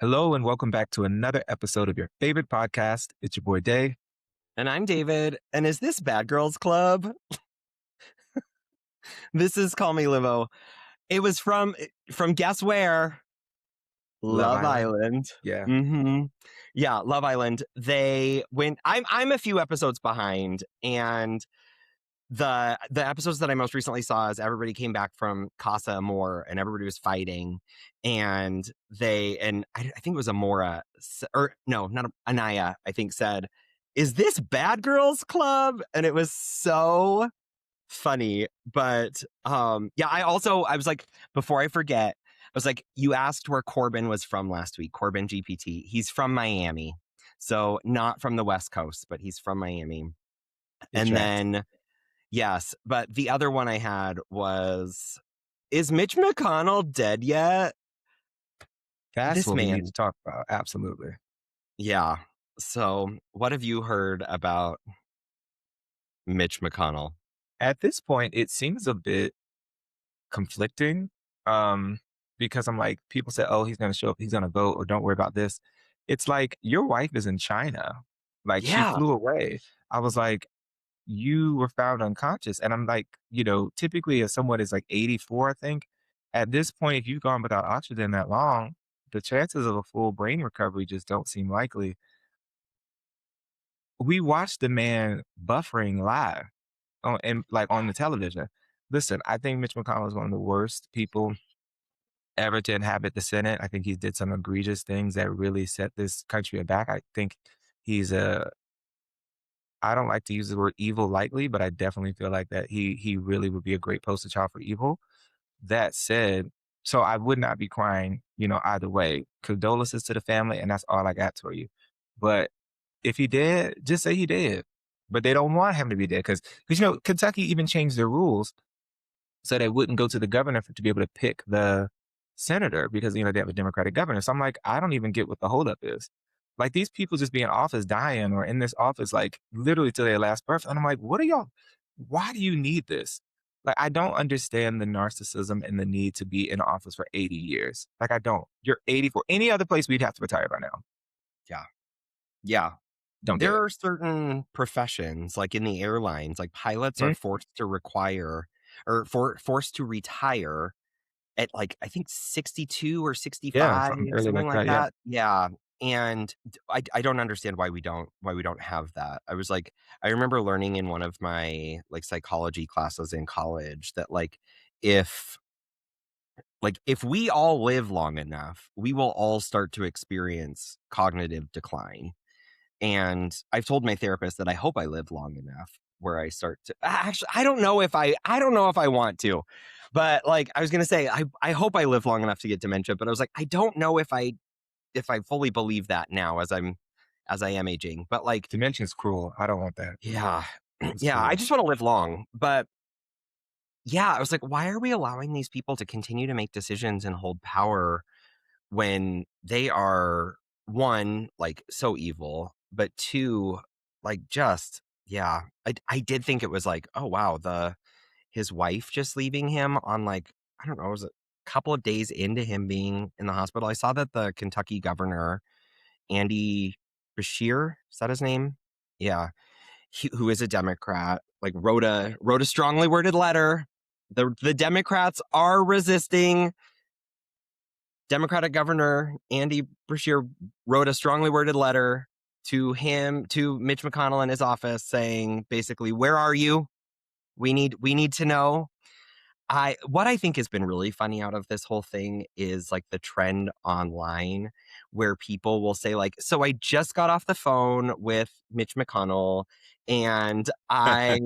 Hello and welcome back to another episode of your favorite podcast. It's your boy Day. And I'm David. And is this Bad Girls Club? This is Call Me Limo. It was from guess where? Love Love Island. Island. Yeah. Mm-hmm. Yeah, Love Island. They went. I'm a few episodes behind, and the episodes that I most recently saw is everybody came back from Casa Amor and everybody was fighting, and I think it was Amora or no, not Anaya. I think said, "Is this Bad Girls Club?" And it was so funny. But yeah, I was like, before I forget, I was like, you asked where Corbin was from last week. Corbin GPT. He's from Miami, so not from the West Coast, but he's from Miami. It And tracks. then yes, but the other one I had was, is Mitch McConnell dead yet? That's This what we need to man. talk about. Absolutely. Yeah. So what have you heard about Mitch McConnell? At this point, it seems a bit conflicting. Um, because I'm like, people say, oh, he's gonna show up, he's gonna vote, or don't worry about this. It's like your wife is in China. Like she Yeah. flew away. I was like, you were found unconscious. And I'm like, typically if someone is like 84, I think, at this point, if you've gone without oxygen that long, the chances of a full brain recovery just don't seem likely. We watched the man buffering live and like on the television. Listen, I think Mitch McConnell is one of the worst people ever to inhabit the Senate. I think he did some egregious things that really set this country aback. I think he's a I don't like to use the word evil lightly, but I definitely feel like that he really would be a great poster child for evil. That said, so I would not be crying, either way. Condolences to the family, and that's all I got for you. But if he did, just say he did. But they don't want him to be dead because Kentucky even changed their rules so they wouldn't go to the governor to be able to pick the senator because they have a Democratic governor. So I'm like, I don't even get what the holdup is. Like these people just be in office dying or in this office like literally till their last breath. And I'm like, what are y'all? Why do you need this? Like I don't understand the narcissism and the need to be in office for 80 years. Like I don't. You're 84. Any other place we'd have to retire by now. Yeah. Yeah. Don't get There it. are certain professions, like in the airlines, like pilots are Mm, forced to require or forced to retire at like I think 62 or yeah, 65, something early something like like that. Yeah. that. Yeah. And I don't understand why we don't have that. I remember learning in one of my like psychology classes in college that if if we all live long enough, we will all start to experience cognitive decline. And I've told my therapist that I hope I live long enough where I start to actually I don't know if I want to. But like I was gonna say, I hope I live long enough to get dementia, but I was like, I don't know if I fully believe that now as I am aging. But like, Dementia's cruel. I don't want that. yeah. It's Yeah, I cruel. just want to live long. But yeah, I was like, why are we allowing these people to continue to make decisions and hold power when they are one, like so evil, but two, like just yeah. I did think it was like, oh wow, the his wife just leaving him on like, I don't know, was it a couple of days into him being in the hospital. I saw that the Kentucky governor, Andy Bashir, is that his name? Yeah. Who is a Democrat, like wrote a strongly worded letter. The Democrats are resisting. Democratic Governor Andy Beshear wrote a strongly worded letter to Mitch McConnell in his office saying basically, where are you? We need to know. What I think has been really funny out of this whole thing is like the trend online where people will say like, so I just got off the phone with Mitch McConnell and I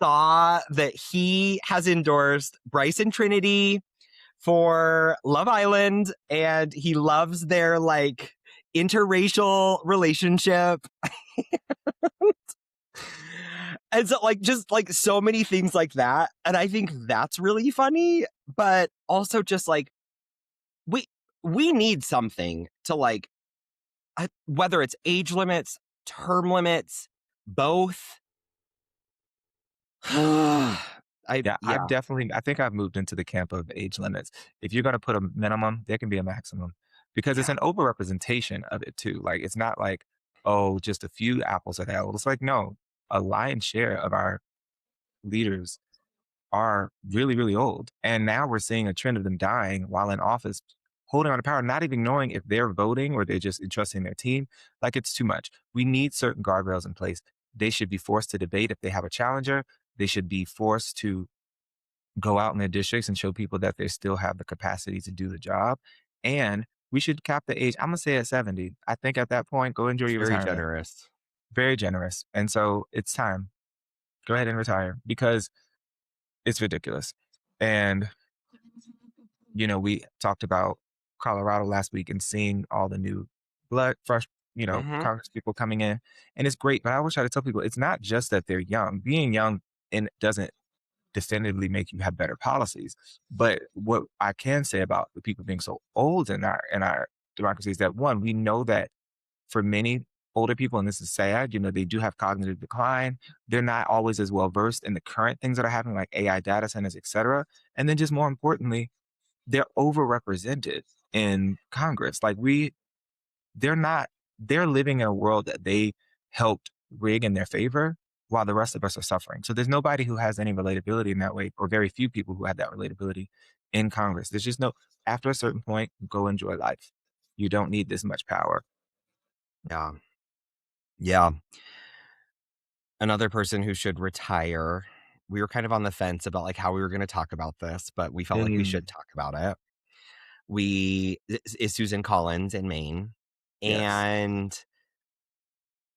saw that he has endorsed Bryce and Trinity for Love Island and he loves their like interracial relationship. And so like just like so many things like that. And I think that's really funny, but also just like we we need something to like whether it's age limits, term limits, both. Yeah, I've Yeah. definitely I think I've moved into the camp of age limits. If you're gonna put a minimum, there can be a maximum. because it's Yeah. an overrepresentation of it too. Like, it's not like, oh, just a few apples are that old. It's like, no, a lion's share of our leaders are really, really old. And now we're seeing a trend of them dying while in office, holding on to power, not even knowing if they're voting or they're just entrusting their team. Like, it's too much. We need certain guardrails in place. They should be forced to debate if they have a challenger. They should be forced to go out in their districts and show people that they still have the capacity to do the job. And we should cap the age. I'm gonna say at 70. I think at that point, go enjoy It's your very retirement. generous. Very generous. And so it's time. Go ahead and retire because it's ridiculous. And we talked about Colorado last week and seeing all the new blood, fresh, Mhm. Congress people coming in. And it's great. But I always try to tell people it's not just that they're young. Being young and doesn't definitively make you have better policies. But what I can say about the people being so old in our democracy is that one, we know that for many older people, and this is sad, they do have cognitive decline. They're not always as well versed in the current things that are happening, like AI data centers, et cetera. And then just more importantly, they're overrepresented in Congress. Like they're not, they're living in a world that they helped rig in their favor while the rest of us are suffering. So there's nobody who has any relatability in that way, or very few people who have that relatability in Congress. There's just no, after a certain point, go enjoy life. You don't need this much power. Yeah. Yeah. Another person who should retire. We were kind of on the fence about, like, how we were gonna talk about this, but we felt like we Mm, should talk about it. Is Susan Collins in Maine, yes. and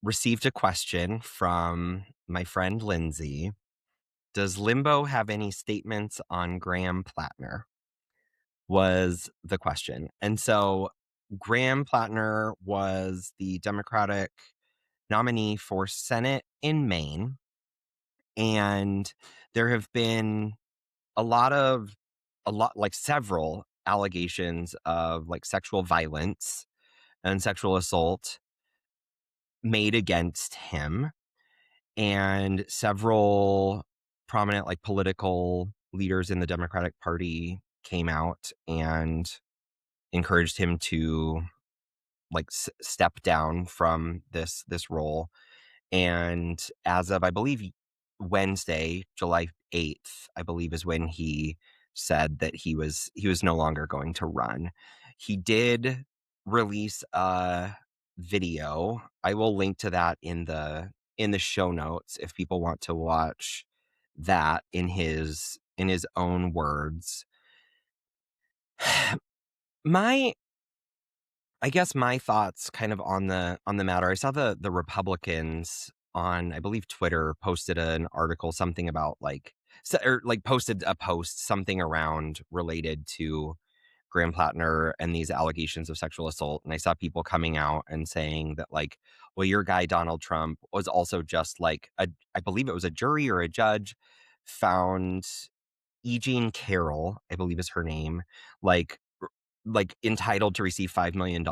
received a question from my friend Lindsay. Does Limbo have any statements on Graham Plattner? Was the question. And so Graham Plattner was the Democratic nominee for Senate in Maine. And there have been like several allegations of like sexual violence and sexual assault made against him. And several prominent like political leaders in the Democratic Party came out and encouraged him to like step down from this role. And as of, I believe, Wednesday, July 8th, I believe is when he said that he was no longer going to run. He did release a video. I will link to that in the show notes if people want to watch that in his own words. My I guess my thoughts kind of on the matter. I saw the Republicans on, I believe, Twitter posted an article, something about like or like posted a post, something around related to Graham Plattner and these allegations of sexual assault. And I saw people coming out and saying that, like, well, your guy Donald Trump was also just like I believe it was a jury or a judge found E. Jean Carroll, I believe is her name, like like entitled to receive $5 million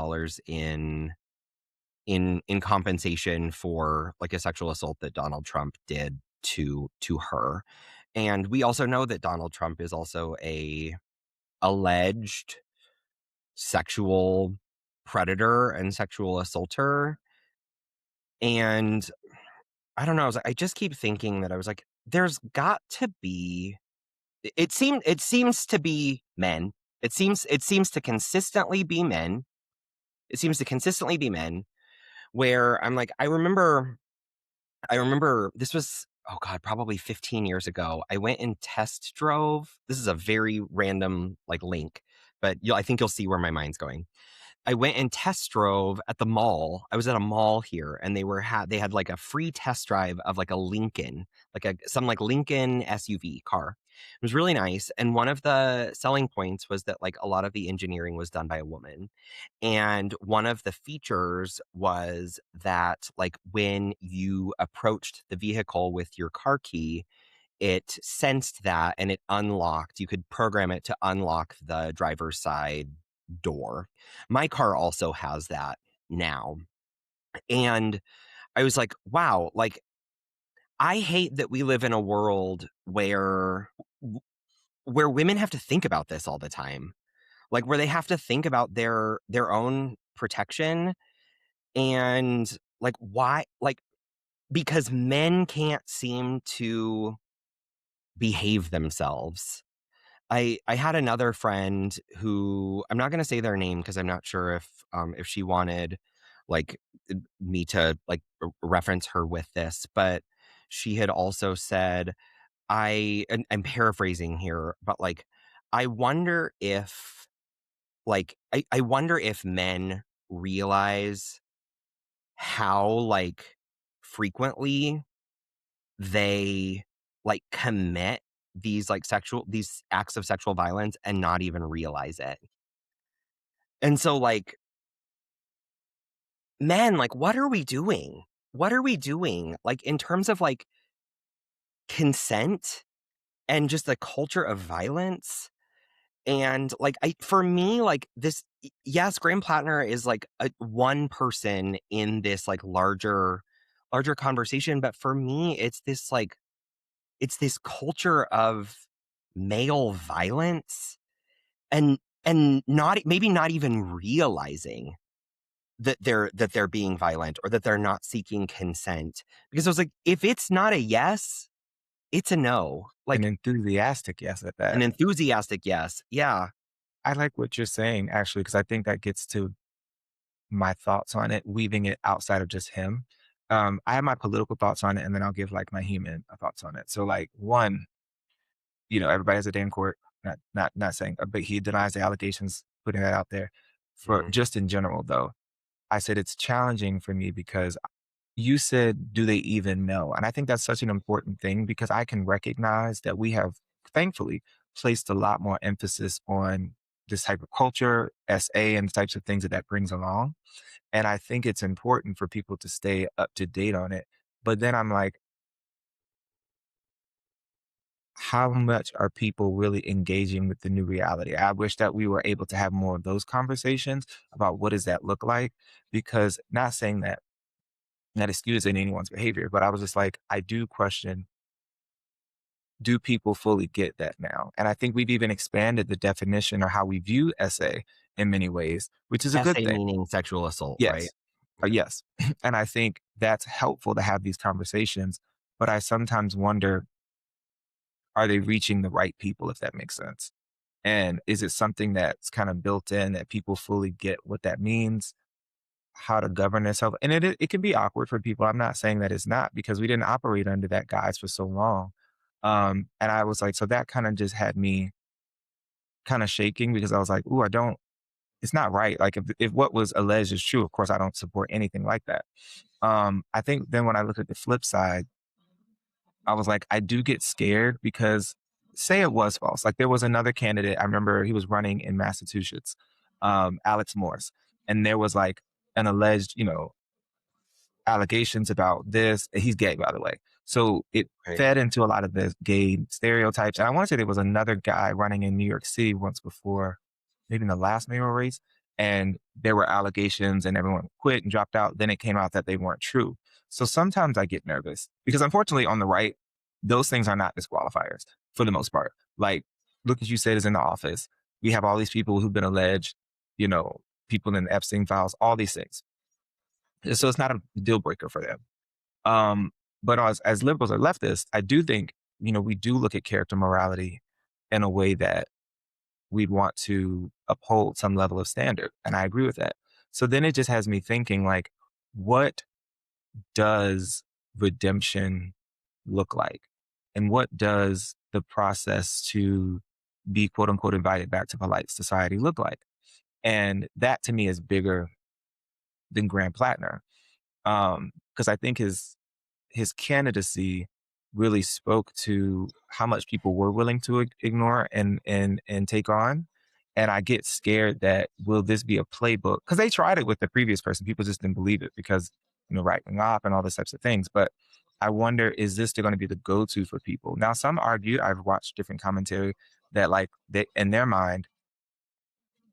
in compensation for like a sexual assault that Donald Trump did to her. And we also know that Donald Trump is also a alleged sexual predator and sexual assaulter. And I don't know, I just keep thinking that I was like, there's got to be it seems to be men. It seems to consistently be men. It seems to consistently be men where I'm like, I remember this was, oh God, probably 15 years ago. I went and test drove. This is a very random like link, but I think you'll see where my mind's going. I went and test drove at the mall. I was at a mall here, and they had like a free test drive of like a Lincoln, like some like Lincoln SUV car. It was really nice, and one of the selling points was that like a lot of the engineering was done by a woman. And one of the features was that like when you approached the vehicle with your car key, it sensed that and it unlocked. You could program it to unlock the driver's side door. My car also has that now. And I was like, wow, like I hate that we live in a world where women have to think about this all the time. like where they have to think about their own protection and like why like because men can't seem to behave themselves. I had another friend who I'm not going to say their name because I'm not sure if she wanted like me to like reference her with this, but she had also said and I'm paraphrasing here, but like I wonder if I wonder if men realize how like frequently they like commit these acts of sexual violence and not even realize it. And so like, men, like what are we doing? What are we doing? Like in terms of like consent and just the culture of violence. And like for me, like yes, Graham Plattner is like one person in this like larger conversation, but for me, it's this culture of male violence and not maybe not even realizing that they're being violent or that they're not seeking consent. Because I was like, if it's not a yes, it's a no. An Like enthusiastic yes at an that. enthusiastic yes. Yeah. I like what you're saying actually, because I think that gets to my thoughts on it, weaving it outside of just him. I have my political thoughts on it, and then I'll give like my human thoughts on it. So, like, one, everybody has a day in court. Not saying, but he denies the allegations, putting that out there. For Mhm. just in general, though, I said it's challenging for me because you said, do they even know? And I think that's such an important thing because I can recognize that we have, thankfully, placed a lot more emphasis on this type of culture, SA, and the types of things that that brings along. And I think it's important for people to stay up to date on it. But then I'm like, how much are people really engaging with the new reality? I wish that we were able to have more of those conversations about what does that look like? Because not saying that excusing anyone's behavior, but I was just like, I do question, do people fully get that now? And I think we've even expanded the definition or how we view SA in many ways, which is a good SA thing. meaning sexual assault, right? Yes. Yeah. Yes. And I think that's helpful to have these conversations. But I sometimes wonder, are they reaching the right people, if that makes sense? And is it something that's kind of built in that people fully get what that means, how to govern themselves? And it can be awkward for people. I'm not saying that it's not because we didn't operate under that guise for so long. And I was like, so that kind of just had me kind of shaking because I was like, ooh, I don't, it's not right. Like if what was alleged is true, of course I don't support anything like that. I think then when I look at the flip side, I was like, I do get scared because say it was false. Like there was another candidate, I remember he was running in Massachusetts, Alex Morse, and there was like an alleged, allegations about this. He's gay, by the way. So it Right. fed into a lot of the gay stereotypes. And I want to say there was another guy running in New York City once before, maybe in the last mayoral race. And there were allegations and everyone quit and dropped out. Then it came out that they weren't true. So sometimes I get nervous because unfortunately on the right, those things are not disqualifiers for the most part. Like, look as you said is in the office. We have all these people who've been alleged, you know, people in the Epstein files, all these things. So it's not a deal breaker for them. Um, but as liberals or leftists, I do think, we do look at character morality in a way that we'd want to uphold some level of standard. And I agree with that. So then it just has me thinking like, what does redemption look like? And what does the process to be quote unquote invited back to polite society look like? And that to me is bigger than Graham Plattner. Because I think his candidacy really spoke to how much people were willing to ignore and take on. And I get scared that will this be a playbook? Because they tried it with the previous person. People just didn't believe it because, right wing op and all those types of things. But I wonder, is this still going to be the go-to for people? Now, some argue, I've watched different commentary that like they in their mind,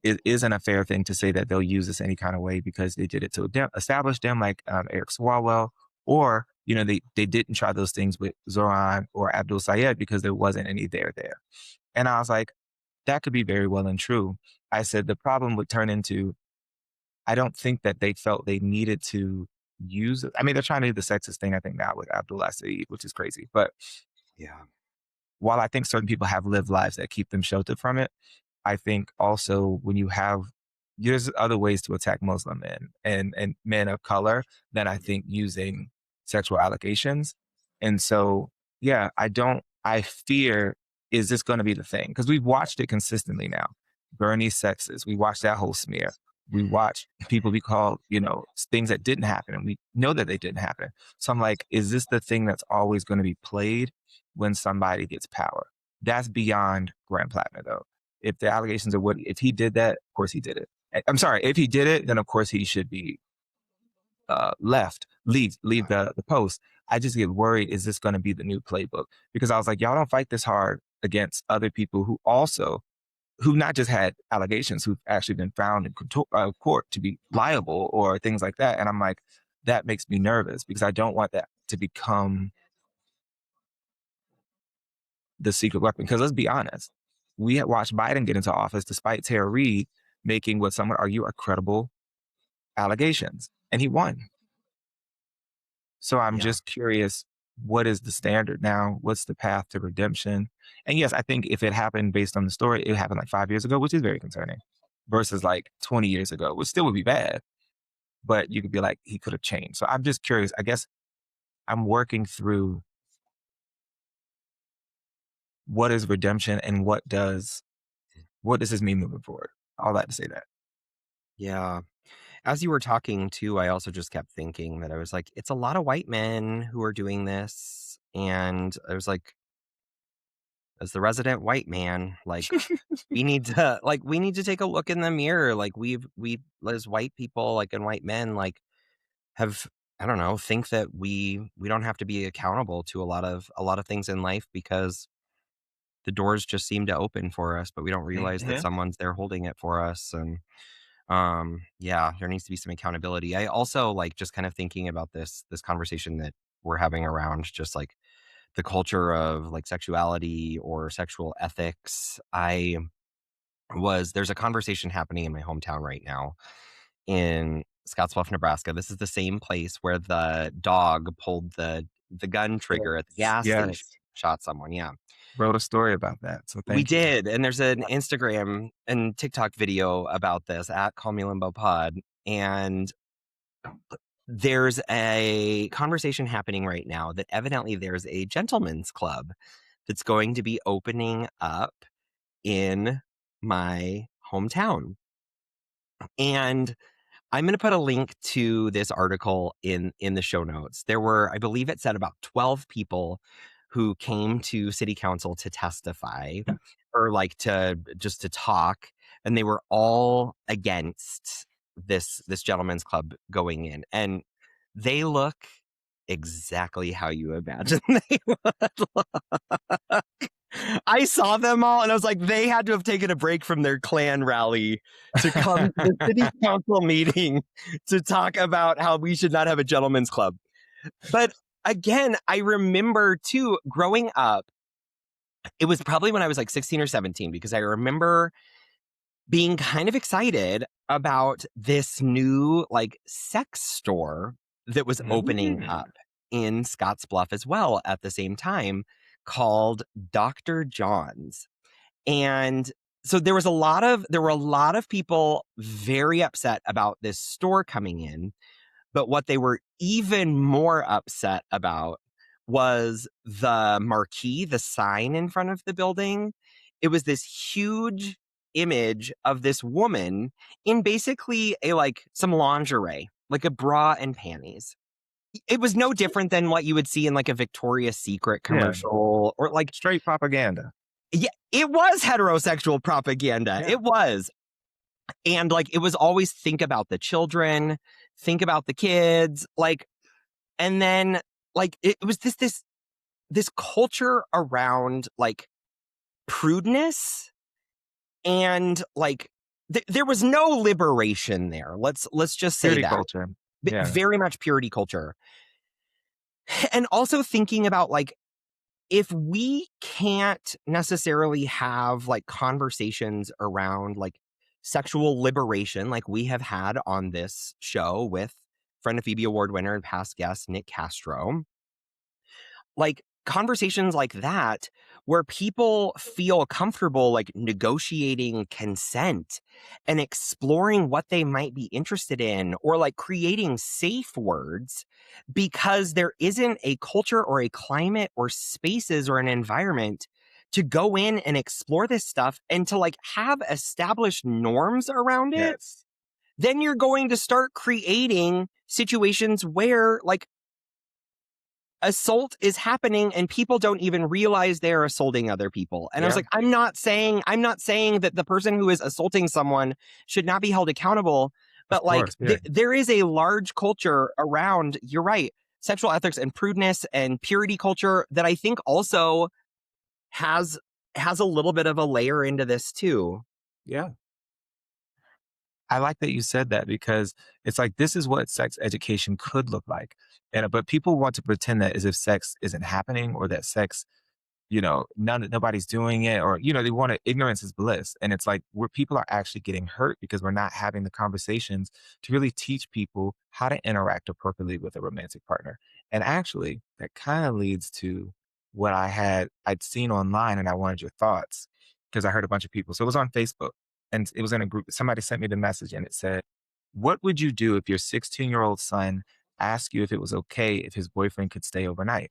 it isn't a fair thing to say that they'll use this any kind of way because they did it to establish them like Eric Swalwell, or they didn't try those things with Zoran or Abdul Sayed because there wasn't any there. And I was like, that could be very well and true. I said the problem would turn into, I don't think that they felt they needed to use it. I mean, they're trying to do the sexist thing, I think, now with Abdullah Saeed, which is crazy. But Yeah. while I think certain people have lived lives that keep them sheltered from it, I think also when you have, there's other ways to attack Muslim men and men of color than I think using sexual allegations. And so, yeah, I fear, is this going to be the thing? Because we've watched it consistently now. Bernie sexist. We watched that whole smear. We watched people be called, things that didn't happen, and we know that they didn't happen. So I'm like, is this the thing that's always going to be played when somebody gets power? That's beyond Graham Plattner, though. If the allegations are what, if he did that, of course he did it. I'm sorry, if he did it, then of course he should be leave the post. I just get worried, is this going to be the new playbook? Because I was like, y'all don't fight this hard against other people who not just had allegations, who've actually been found in court to be liable or things like that. And I'm like, that makes me nervous because I don't want that to become the secret weapon. Because let's be honest, we had watched Biden get into office despite Tara Reid making what some would argue are credible allegations, and he won. So I'm Yeah. just curious, what is the standard now? What's the path to redemption? And yes, I think if it happened based on the story, it happened like 5 years ago, which is very concerning, versus like 20 years ago, which still would be bad. But you could be like, he could have changed. So I'm just curious. I guess I'm working through, what is redemption and what does this mean moving forward? All that to say that. Yeah. As you were talking too, I also just kept thinking that I was like, it's a lot of white men who are doing this. And I was like, as the resident white man, like we need to take a look in the mirror. Like we as white people, like and white men, like have, I don't know, think that we don't have to be accountable to a lot of things in life because the doors just seem to open for us, but we don't realize that Mhm. someone's there holding it for us. And yeah, there needs to be some accountability. I also like just kind of thinking about this conversation that we're having around just like the culture of like sexuality or sexual ethics. There's a conversation happening in my hometown right now in Scottsbluff, Nebraska. This is the same place where the dog pulled the gun trigger at the Yes. gas station, Yes. shot someone. Yeah. Wrote a story about that. So We thank you. did, and there's an Instagram and TikTok video about this at Call Me Limbo Pod, and there's a conversation happening right now that evidently there's a gentleman's club that's going to be opening up in my hometown. And I'm going to put a link to this article in the show notes. There were, I believe it said about 12 people who came to city council to testify or like to just to talk, and they were all against this gentleman's club going in, and they look exactly how you imagine they would. I saw them all and I was like, they had to have taken a break from their Klan rally to come to the city council meeting to talk about how we should not have a gentleman's club. But again, I remember too, growing up, it was probably when I was like 16 or 17, because I remember being kind of excited about this new like sex store that was opening Mm. up in Scottsbluff as well at the same time, called Dr. John's. And so there were a lot of people very upset about this store coming in, but what they were even more upset about was the marquee, the sign in front of the building. It was this huge image of this woman in basically a like some lingerie, like a bra and panties. It was no different than what you would see in like a Victoria's Secret Yeah. commercial or like, Straight propaganda. yeah, it was heterosexual propaganda. Yeah. It was. And like it was always think about the children, think about the kids, like, and then like it was this culture around like prudeness and like there was no liberation there. Let's just say Purity that. culture. Yeah. Very much purity culture. And also thinking about like, if we can't necessarily have like conversations around like sexual liberation like we have had on this show with friend of Phoebe Award winner and past guest Nick Castro, like conversations like that where people feel comfortable like negotiating consent and exploring what they might be interested in or like creating safe words because there isn't a culture or a climate or spaces or an environment to go in and explore this stuff and to like have established norms around it, Yes. then you're going to start creating situations where like assault is happening and people don't even realize they're assaulting other people. And I was Yeah. like, I'm not saying that the person who is assaulting someone should not be held accountable, Of but like course. Yeah. there is a large culture around, you're right, sexual ethics and prudeness and purity culture that I think also has has a little bit of a layer into this too. Yeah. I like that you said that because it's like this is what sex education could look like. And but people want to pretend that as if sex isn't happening or that sex, nobody's doing it, or they want to, ignorance is bliss. And it's like where people are actually getting hurt because we're not having the conversations to really teach people how to interact appropriately with a romantic partner. And actually that kind of leads to what I'd seen online, and I wanted your thoughts because I heard a bunch of people. So it was on Facebook and it was in a group. Somebody sent me the message and it said, what would you do if your 16-year-old son asked you if it was okay if his boyfriend could stay overnight?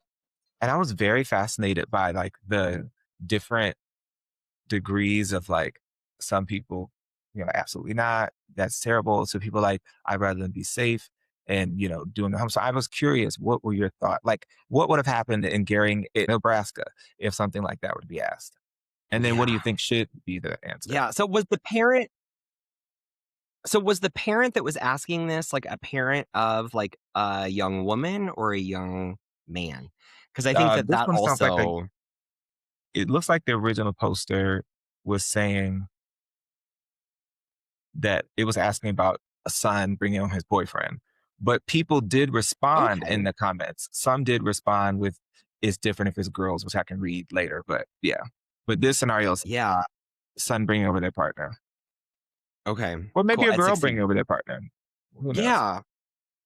And I was very fascinated by like the different degrees of like some people, absolutely not. That's terrible. So people like, I'd rather them be safe and, doing the home. So I was curious, what were your thoughts? Like, what would have happened in Nebraska if something like that were to be asked? And then what do Yeah. you think should be the answer? Yeah. So was the parent that was asking this like a parent of like a young woman or a young man? Because I think that This that one sounds like also, it looks like the original poster was saying that it was asking about a son bringing home his boyfriend. But people did respond in okay. the comments. Some did respond with, it's different if it's girls, which I can read later. But yeah. But this scenario is Yeah. son bringing over their partner. Okay. Or maybe Cool. a At girl 16. bringing over their partner. Who knows? Yeah.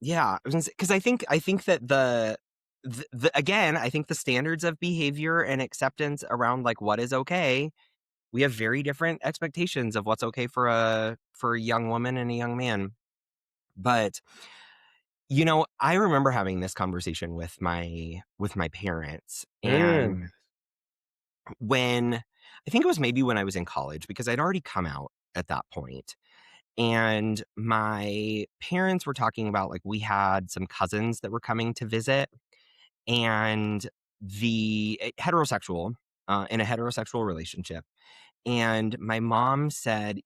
Yeah. Because I think that again, I think the standards of behavior and acceptance around like what is okay, we have very different expectations of what's okay for a young woman and a young man. But I remember having this conversation with my parents, and Mm. when I think it was maybe when I was in college because I'd already come out at that point. And my parents were talking about like we had some cousins that were coming to visit, and heterosexual in a heterosexual relationship. And my mom said,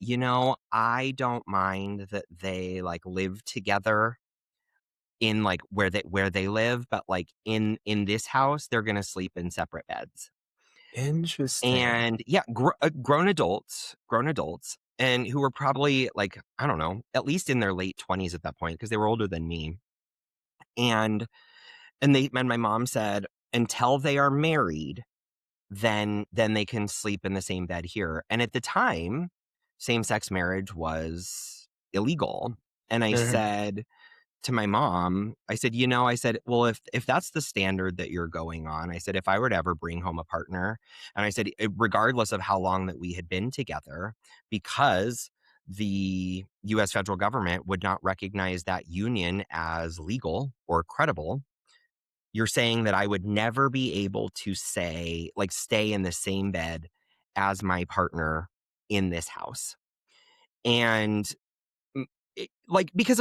I don't mind that they like live together in like where they live, but like in this house, they're gonna sleep in separate beds. Interesting. And yeah, grown adults, and who were probably like, I don't know, at least in their late 20s at that point, because they were older than me. And and my mom said, until they are married, then they can sleep in the same bed here. And at the time, same-sex marriage was illegal. And I Mhm. said to my mom, I said, I said, well, if that's the standard that you're going on, I said, if I were to ever bring home a partner, and I said, regardless of how long that we had been together, because the US federal government would not recognize that union as legal or credible, you're saying that I would never be able to say, like, stay in the same bed as my partner in this house. And like, because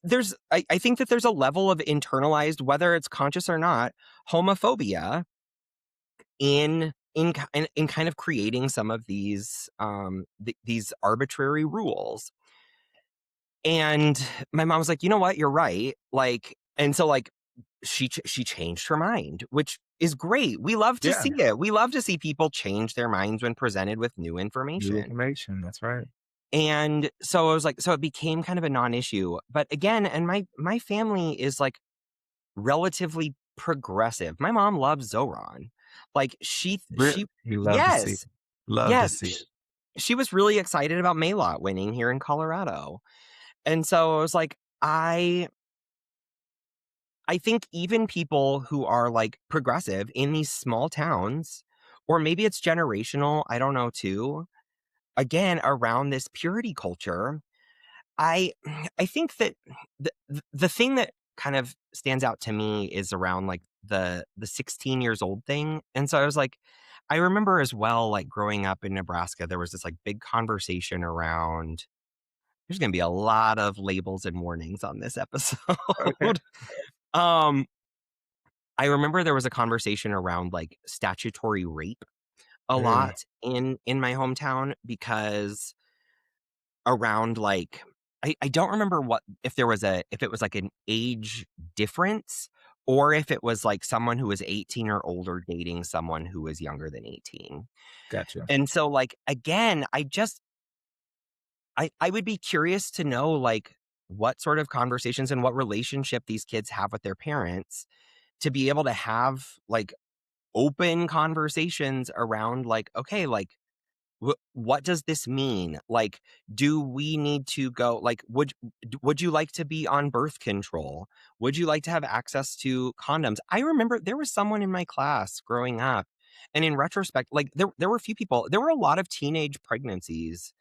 there's like I think that there's a level of internalized, whether it's conscious or not, homophobia in kind of creating some of these these arbitrary rules. And my mom was like, you know what, you're right, like, and so like she changed her mind, which is great. We love to Yeah. see it. We love to see people change their minds when presented with new New information. information. That's right. And so I was like, so it became kind of a non-issue. But again, and my family is like relatively progressive. My mom loves Zoran. Like Really, she we love to see. yes. Love to Yes. see. she was really excited about Maylot winning here in Colorado. And so I was like, I think even people who are like progressive in these small towns, or maybe it's generational, I don't know too, again, around this purity culture, I I think that the thing that kind of stands out to me is around like the 16 years old thing. And so I was like, I remember as well, like growing up in Nebraska, there was this like big conversation around there's gonna be a lot of labels and warnings on this Okay. episode. um I remember there was a conversation around like statutory rape a Mm, lot in my hometown because around like I don't remember what if there was a if it was like an age difference or if it was like someone who was 18 or older dating someone who was younger than 18. gotcha. And so like again, I would be curious to know like what sort of conversations and what relationship these kids have with their parents to be able to have like open conversations around like okay like what does this mean? Like, do we need to go? Like, would you like to be on birth control? Would you like to have access to condoms? I remember there was someone in my class growing up, and in retrospect, like there were a few people. There were a lot of teenage pregnancies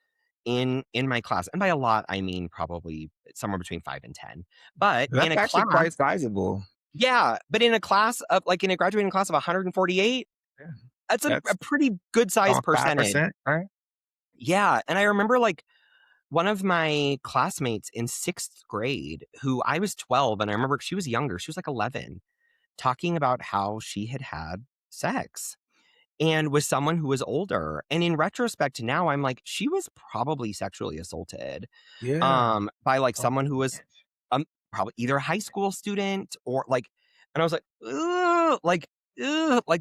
in my class, and by a lot I mean probably somewhere between 5 and 10. But in That's a actually class, quite sizable. yeah, but in a class of like in a graduating class of 148, Yeah. that's That's a pretty good size almost percentage. 5%, right? Yeah, and I remember like one of my classmates in 6th grade, who I was 12, and I remember she was younger, she was like 11, talking about how she had had sex and with someone who was older. And in retrospect, now I'm like, she was probably sexually assaulted Yeah. by like Oh, someone who was man. um probably either a high school student or like, and I was like, ugh, like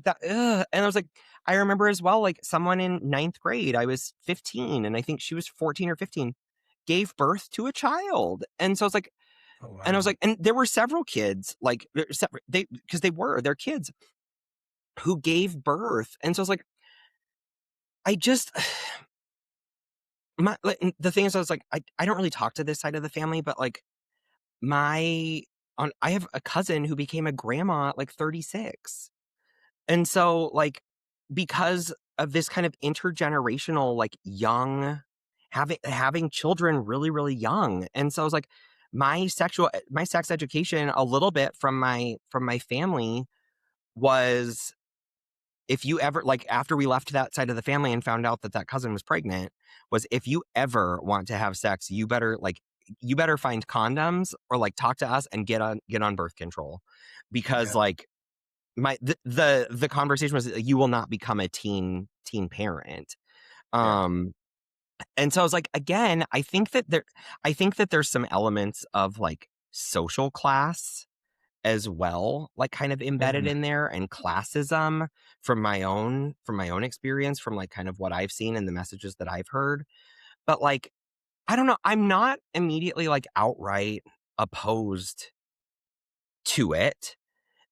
that. Ugh. And I was like, I remember as well, like someone in 9th grade, I was 15, and I think she was 14 or 15, gave birth to a child. And so I was like, Oh, and I was wow. like, and there were several kids, like they because they're kids who gave birth. And so I was like, I just my like, the thing is, I was like, I don't really talk to this side of the family, but like my on I have a cousin who became a grandma at like 36. And so like because of this kind of intergenerational like young having children really really young. And so I was like my sex education a little bit from my family was if you ever like after we left that side of the family and found out that that cousin was pregnant was if you ever want to have sex you better find condoms or like talk to us and get on birth control because Yeah. like the conversation was like, you will not become a teen parent. Yeah. um and so I was like again I think that there's some elements of like social class as well, like kind of embedded Mm, in there and classism from my own experience, from like kind of what I've seen and the messages that I've heard. But like, I don't know, I'm not immediately like outright opposed to it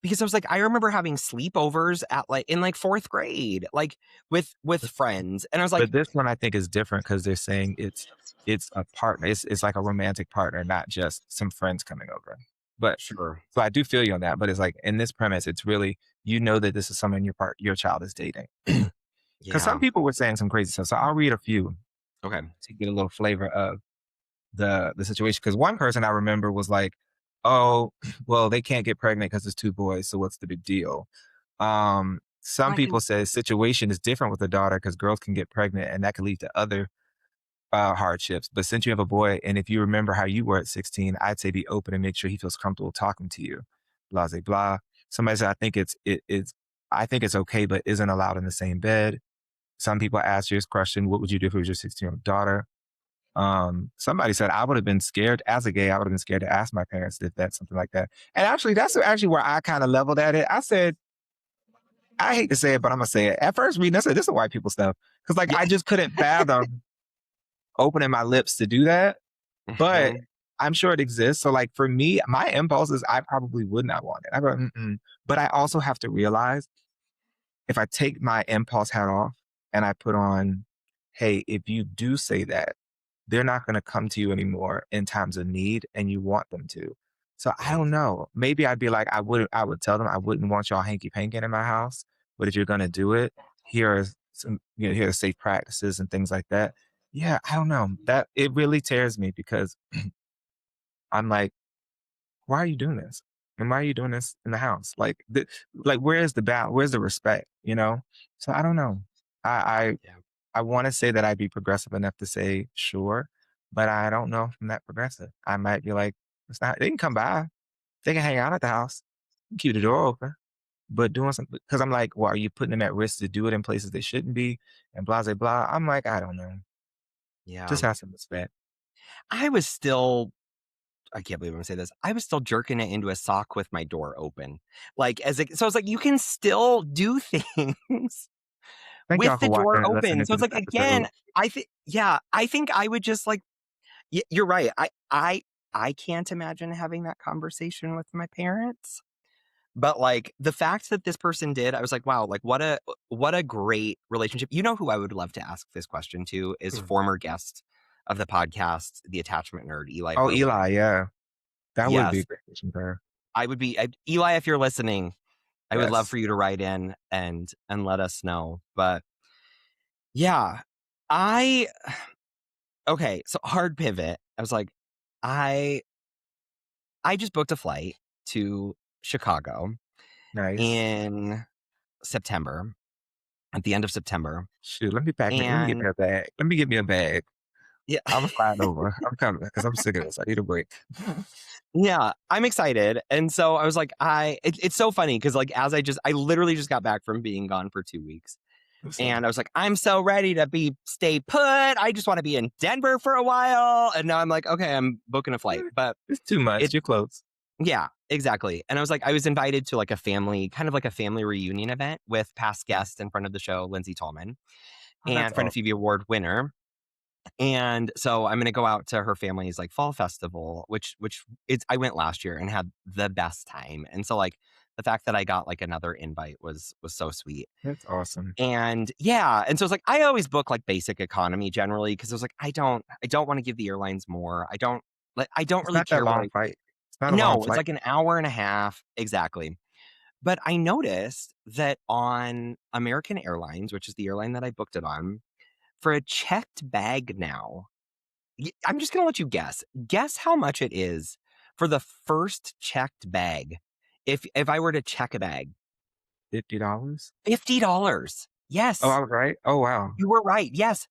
because I was like, I remember having sleepovers at like in like 4th grade, like with friends. And I was but like, this one I think is different because 'cause they're saying it's a partner. It's like a romantic partner, not just some friends coming over. But sure. so I do feel you on that, but it's like in this premise, it's really you know that this is someone your child is dating. Because some Yeah. people were saying some crazy stuff. So I'll read a few Okay. to get a little flavor of the situation. Because one person I remember was like, "Oh, well, they can't get pregnant because it's two boys, so what's the big deal?" Well, Some I can people say the situation is different with a daughter because girls can get pregnant, and that can lead to other hardships. But since you have a boy, and if you remember how you were at 16, I'd say be open and make sure he feels comfortable talking to you. Blah blah blah. Somebody said, I think it's okay, but isn't allowed in the same bed. Some people ask you this question: What would you do if it was your 16-year-old daughter? Somebody said I would have been scared as a gay. I would have been scared to ask my parents if that's something like that. And actually, that's actually where I kind of leveled at it. I said, I hate to say it, but I'm gonna say it. At first, reading, I said, "This is white people stuff," because like yeah. I just couldn't fathom opening my lips to do that. But Mhm. I'm sure it exists. So like for me, my impulse is I probably would not want it. I go, mm-mm. But I also have to realize if I take my impulse hat off and I put on hey, if you do say that, they're not gonna come to you anymore in times of need, and you want them to. So I Right. don't know. Maybe I'd be like, I would tell them I wouldn't want y'all hanky panking in my house, but if you're gonna do it, here are some, here are safe practices and things like that. Yeah, I don't know. That it really tears me because I'm like, why are you doing this? And why are you doing this in the house? Like where's the where's the respect, you know? So I don't know. I Yeah. I want to say that I'd be progressive enough to say sure, but I don't know if I'm that progressive. I might be like, it's not, they can come by, they can hang out at the house, keep the door open, but doing something because I'm like, well, are you putting them at risk to do it in places they shouldn't be and blah blah blah. I'm like, I don't know. Yeah. Just have some respect. I was still I can't believe I'm gonna say this. I was still jerking it into a sock with my door open. Like as it, so I was like, you can still do things Thank y'all with for the watching door and open. listening So to it's this like episode. again, I think yeah, I think I would just like you're right. I can't imagine having that conversation with my parents. But like the fact that this person did, I was like, wow, like what a great relationship. You know who I would love to ask this question to is Hmm. former guest of the podcast, the attachment nerd, Eli Oh, Hurwood. Eli, yeah, that would be a Yes, great question for her. Eli, if you're listening, I would love Yes, for you to write in and let us know. But yeah, I okay, so hard pivot. I was like, I I just booked a flight to Chicago nice. in September, at the end of September. Shoot, let me pack me. Let me get And me a bag. Let me get me a bag. yeah, I'm flying over. I'm coming because I'm sick of this. I need a break. yeah, I'm excited. And so I was like, it's so funny because like as I literally just got back from being gone for 2 weeks. Listen, And I was like, I'm so ready to stay put. I just want to be in Denver for a while. And now I'm like, okay, I'm booking a flight. But it's too much. it, You're close. yeah, exactly. And I was like, I was invited to like a family, kind of like a family reunion event with past Mm. guest in front of the show, Lindsay Tallman, Oh, that's and friend all. of Phoebe Award winner. And so I'm gonna go out to her family's like fall festival, which it's I went last year and had the best time. And so like the fact that I got like another invite was so sweet. That's awesome. And yeah, and so it's like I always book like basic economy generally because I was like, I don't want to give the airlines more. I don't It's really not that care what long I flight. It's not a long no, it's flight. like an hour and a half. Exactly. But I noticed that on American Airlines, which is the airline that I booked it on, for a checked bag now, I'm just gonna let you guess. Guess how much it is for the first checked bag. If I were to check a bag, $50. $50. Oh, I Yes, was right. Oh, wow. you were right. Yes,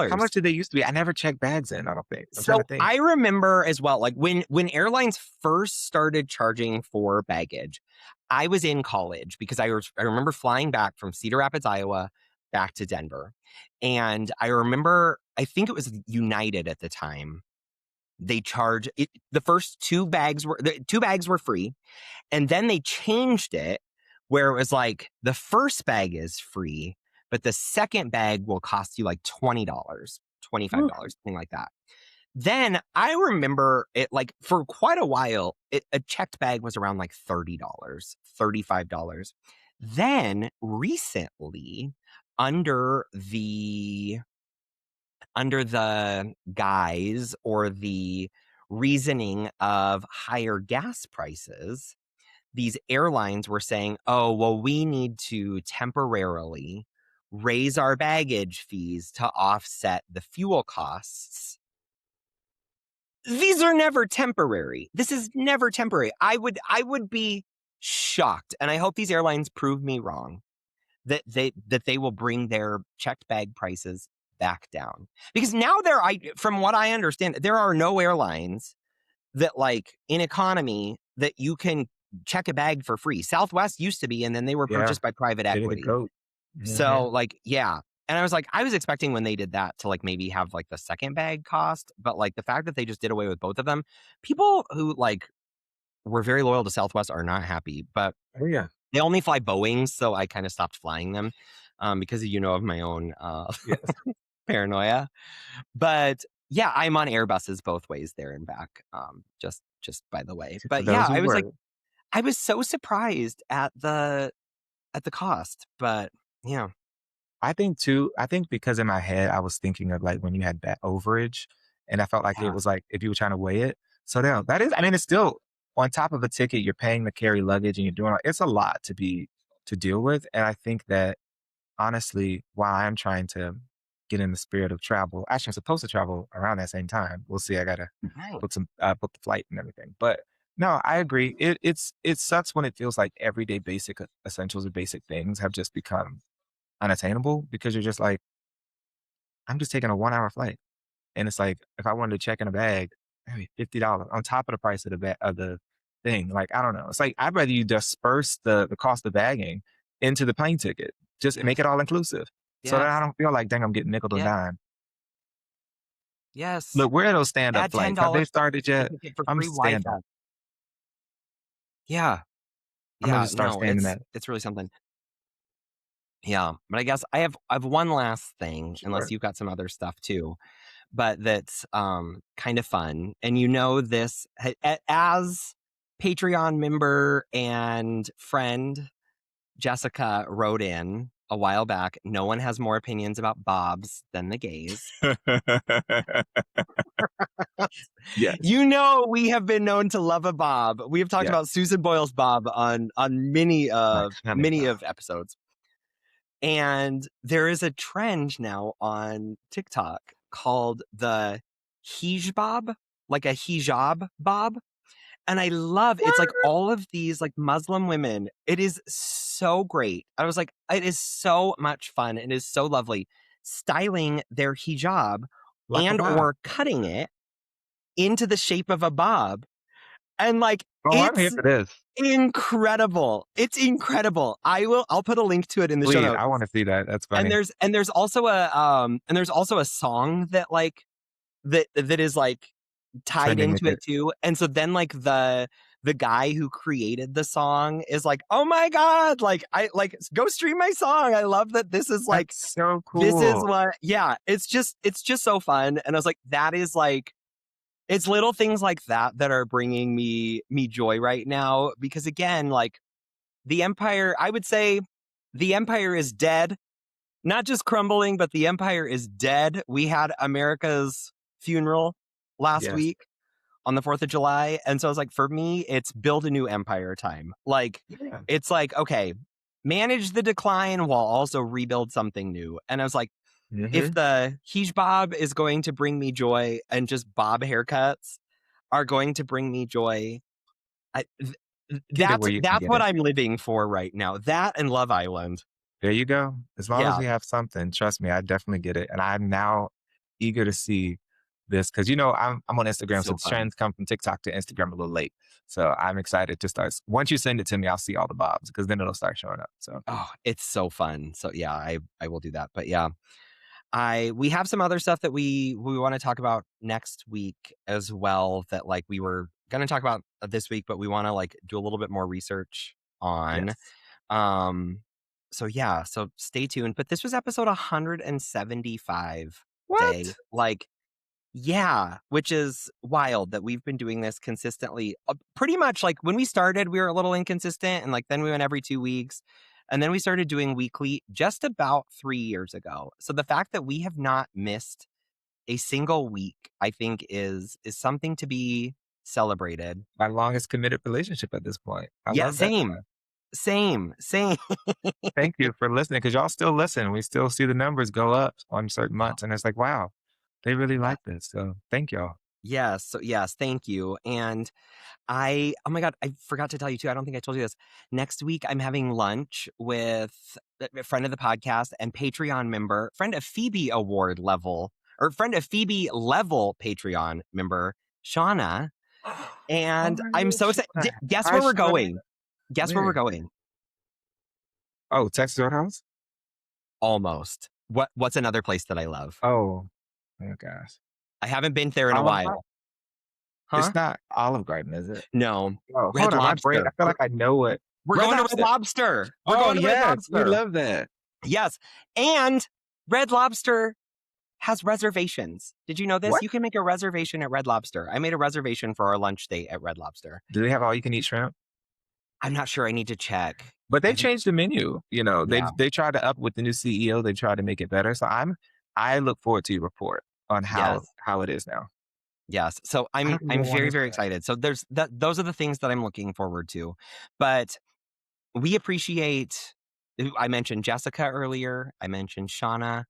How much $50. did they used to be? I never checked bags in. I don't think. I'm trying to So think. I remember as well, like when airlines first started charging for baggage, I was in college because I remember flying back from Cedar Rapids, Iowa, back to Denver, and I remember I think it was United at the time. They charge it, the first two bags were free, and then they changed it where it was like the first bag is free, but the second bag will cost you like $20, Whew. $25, something like that. Then I remember it like for quite a while, a checked bag was around like $30, $35. Then recently, under the under the guise or the reasoning of higher gas prices, these airlines were saying, oh, well, we need to temporarily raise our baggage fees to offset the fuel costs. These are never temporary. This is never temporary. I would be shocked, and I hope these airlines prove me wrong that they will bring their checked bag prices back down. Because now from what I understand, there are no airlines that like in economy that you can check a bag for free. Southwest used to be, and then they were Yeah, purchased by private they didn't equity. go. So Mhm. like, yeah. And I was expecting when they did that to like maybe have like the second bag cost, but like the fact that they just did away with both of them, people who like were very loyal to Southwest are not happy. But Oh yeah, they only fly Boeings, so I kind of stopped flying them because of my own yes. paranoia. But yeah, I'm on Airbuses both ways there and back. Just by the way. So for But yeah, those who were, I was so surprised at the cost. But yeah. I think too, I think because in my head, I was thinking of like when you had that overage and I felt like it Yeah. was like if you were trying to weigh it. So now that is, I mean, it's still on top of a ticket, you're paying to carry luggage and you're doing, it's a lot to deal with. And I think that honestly, while I'm trying to get in the spirit of travel, actually, I'm supposed to travel around that same time. We'll see. I got to Right. book the flight and everything. But no, I agree. It sucks when it feels like everyday basic essentials or basic things have just become unattainable because you're just like, I'm just taking a 1 hour flight. And it's like, if I wanted to check in a bag, maybe $50 on top of the price of the thing. Like, I don't know. It's like, I'd rather you disperse the cost of bagging into the plane ticket. Just make Yes. it all inclusive. So that I Yes. don't feel like, dang, I'm getting nickel and Yeah. dime. Yes. Look, where are those stand-up Add flights? Have they $10 started a yet? ticket for I'm free stand Wi-Fi. up. Yeah. I'm gonna Yeah. just start No, standing it's that. it's really something. Yeah. But I guess I have one last thing, unless Sure. you've got some other stuff too, but that's kind of fun. And you know this as Patreon member and friend Jessica wrote in a while back, no one has more opinions about Bobs than the gays. Yes. You know, we have been known to love a Bob. We have talked Yes. about Susan Boyle's Bob on Iconic many Bob. of episodes. And there is a trend now on TikTok called the hijab, like a hijab bob. And I love it's like What? all of these like Muslim women. It is so great. I was like, it is so much fun. It is so lovely styling their hijab Like a and Bob. or cutting it into the shape of a bob. And like Oh, I'm here it's for this. incredible. It's incredible. I'll put a link to it in the show Please, notes. I wanna see that. That's And funny. there's also a song that like that is like tied Trending with into it it. too. And so then like the guy who created the song is like, "Oh my god, like I like go stream my song. I love that this is like That's so this is cool. what yeah, it's just so fun." And I was like, that is like it's little things like that that are bringing me joy right now because again, like the empire, I would say the empire is dead. Not just crumbling, but the empire is dead. We had America's funeral last Yes. week on the 4th of July. And so I was like, for me, it's build a new empire time. Like, Yeah. it's like, okay, manage the decline while also rebuild something new. And I was like, if Mhm. the Hej Bob is going to bring me joy and just bob haircuts are going to bring me joy, I, Get it where you can that's get what it. I'm living for right now. That and Love Island. There you go. As long as Yeah, we have something, trust me, I definitely get it. And I'm now eager to see this because you know I'm on Instagram, so so the fun. trends come from TikTok to Instagram a little late. So I'm excited to start. Once you send it to me, I'll see all the bobs because then it'll start showing up. So Oh, it's so fun. So yeah, I will do that. But yeah, I we have some other stuff that we want to talk about next week as well that like we were going to talk about this week, but we want to like do a little bit more research on. yes. Um so yeah, so stay tuned. But this was episode 175 day. What? Like yeah, which is wild that we've been doing this consistently. Pretty much like when we started, we were a little inconsistent, and like then we went every 2 weeks, and then we started doing weekly just about 3 years ago. So the fact that we have not missed a single week, I think, is something to be celebrated. My longest committed relationship at this point. I Yeah, love that for same, us. same. Thank you for listening because y'all still listen. We still see the numbers go up on certain months, and it's like, wow, they really Yeah. like this. So thank y'all. Yes. So yes, thank you. And oh my God, I forgot to tell you too. I don't think I told you this. Next week, I'm having lunch with a friend of the podcast and Patreon member, friend of Phoebe Award level, or friend of Phoebe level Patreon member, Shauna. Oh And my I'm God, so excited. Shauna. Guess Hi, where we're Shauna. going? Guess where we're Where? going? Oh, Texas Roadhouse? Almost. What's another place that I love? Oh, oh gosh. I haven't been there in a Olive Garden? while. Huh? It's not Olive Garden, is it? No. Oh, Red hold on, my brain, I Lobster. feel like I know what. We're Red going to Red Lobster. Lobster. We're Oh, going to Red yes, we Lobster. love that. Yes. And Red Lobster has reservations. Did you know this? What? You can make a reservation at Red Lobster. I made a reservation for our lunch date at Red Lobster. Do they have all you can eat shrimp? I'm not sure. I need to check. But they I think changed the menu. You know, yeah. they tried to up with the new CEO. They tried to make it better. So I look forward to your report on Yes. how it is now. Yes. So I I'm don't I'm even want very, to very say. excited. So there's that those are the things that I'm looking forward to. But we appreciate I mentioned Jessica earlier. I mentioned Shauna,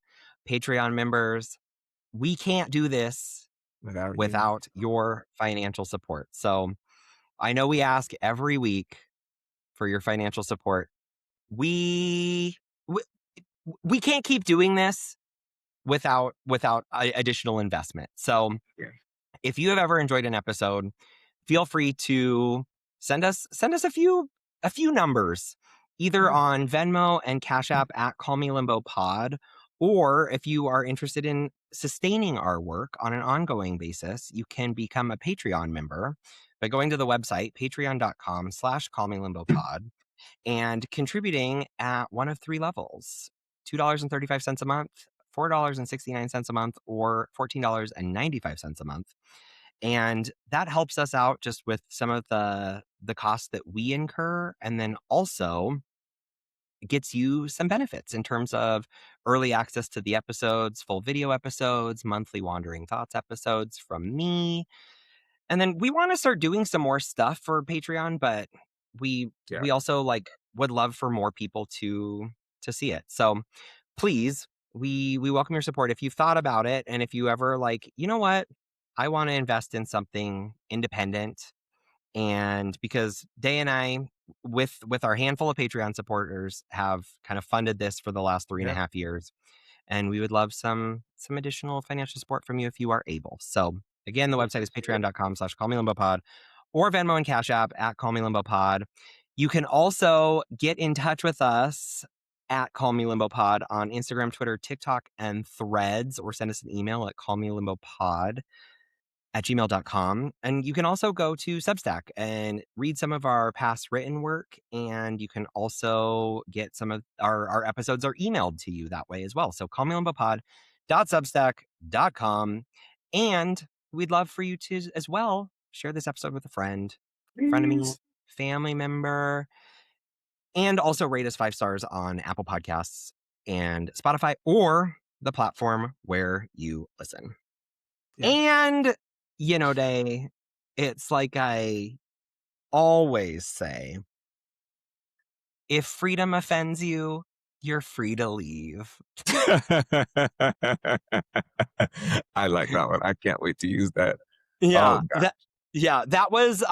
Patreon members. We can't do this Without you. without your financial support. So I know we ask every week for your financial support. We we, we can't keep doing this without additional investment. So Yeah. if you have ever enjoyed an episode, feel free to send us a few numbers, either Yeah. on Venmo and Cash App at Call Me Limbo Pod, or if you are interested in sustaining our work on an ongoing basis, you can become a Patreon member by going to the website patreon.com/Call Me Limbo Pod and contributing at one of three levels: $2.35 a month, $4.69 a month, or $14.95 a month. And that helps us out just with some of the costs that we incur, and then also gets you some benefits in terms of early access to the episodes, full video episodes, monthly Wandering Thoughts episodes from me. And then we want to start doing some more stuff for Patreon, but we Yeah. we also would love for more people to see it. So please, we welcome your support. If you've thought about it, and if you ever you know what, I want to invest in something independent, and because Day and I, with our handful of Patreon supporters, have kind of funded this for the last three and a Yeah. half years, and we would love some additional financial support from you if you are able. So again, the We website is appreciate it. patreon.com/Call Me Limbo Pod, or Venmo and Cash App at Call Me Limbo Pod. You can also get in touch with us at Call Me Limbo Pod on Instagram, Twitter, TikTok, and Threads, or send us an email at callmelimbopod@gmail.com. And you can also go to Substack and read some of our past written work. And you can also get some of our episodes are emailed to you that way as well. So callmelimbopod.substack.com. And we'd love for you to as well share this episode with a friend, frenemy, Please. family member, and also rate us 5 stars on Apple Podcasts and Spotify, or the platform where you listen. Yeah. And, Day, it's like I always say, if freedom offends you, you're free to leave. I like that one. I can't wait to use that. Oh Yeah, god. that was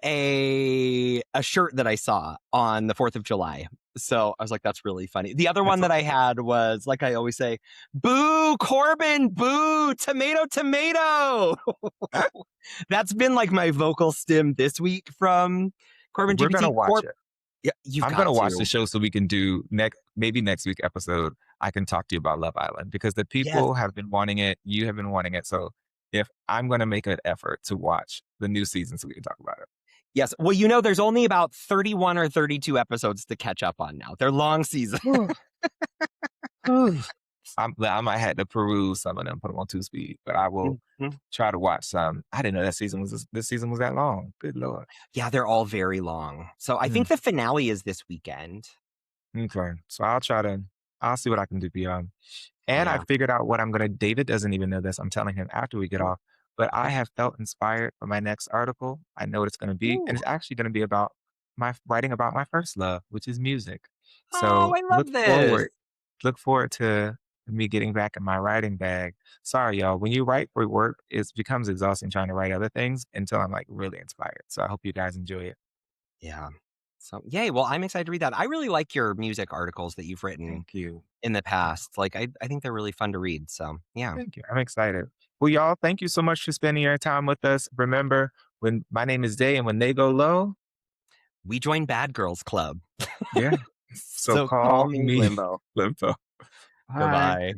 a shirt that I saw on the 4th of July. So I was like, that's really funny. The other one That's that I had was, like I always say, boo, Corbin, boo, tomato, tomato. That's been like my vocal stim this week from Corbin we're gonna GPT. watch it. Yeah, you've I'm got gonna watch the to. show so we can do maybe next week episode. I can talk to you about Love Island because the Yes. people have been wanting it. You have been wanting it. So if I'm gonna make an effort to watch the new season so we can talk about Yes. Well, there's only about 31 or 32 episodes to catch up on now. They're long seasons. it. I might have to peruse some of them, put them on 2 speed, but I will Mhm. try to watch some. I didn't know that season was this season was that long. Good lord. Yeah, they're all very long. So I Mm, think the finale is this weekend. okay, so I'll see what I can do beyond. And I Yeah. figured out what I'm gonna. David doesn't even know this. I'm telling him after we get Ooh. off. But I have felt inspired for my next article. I know what it's gonna be, and Ooh. it's actually gonna be about my writing about my first love, which is music. Oh, So I love this. look forward to me getting back in my writing bag. Sorry, y'all. When you write for work, it becomes exhausting trying to write other things until I'm like really inspired. So I hope you guys enjoy it. Yeah. So, yay. Well, I'm excited to read that. I really like your music articles that you've written Thank you. in the past. I think they're really fun to read. So, yeah. Thank you. I'm excited. Well, y'all, thank you so much for spending your time with us. Remember, when my name is Day and when they go low, We join Bad Girls Club. yeah. So So call call me me Limbo. Limpo. Bye. Goodbye.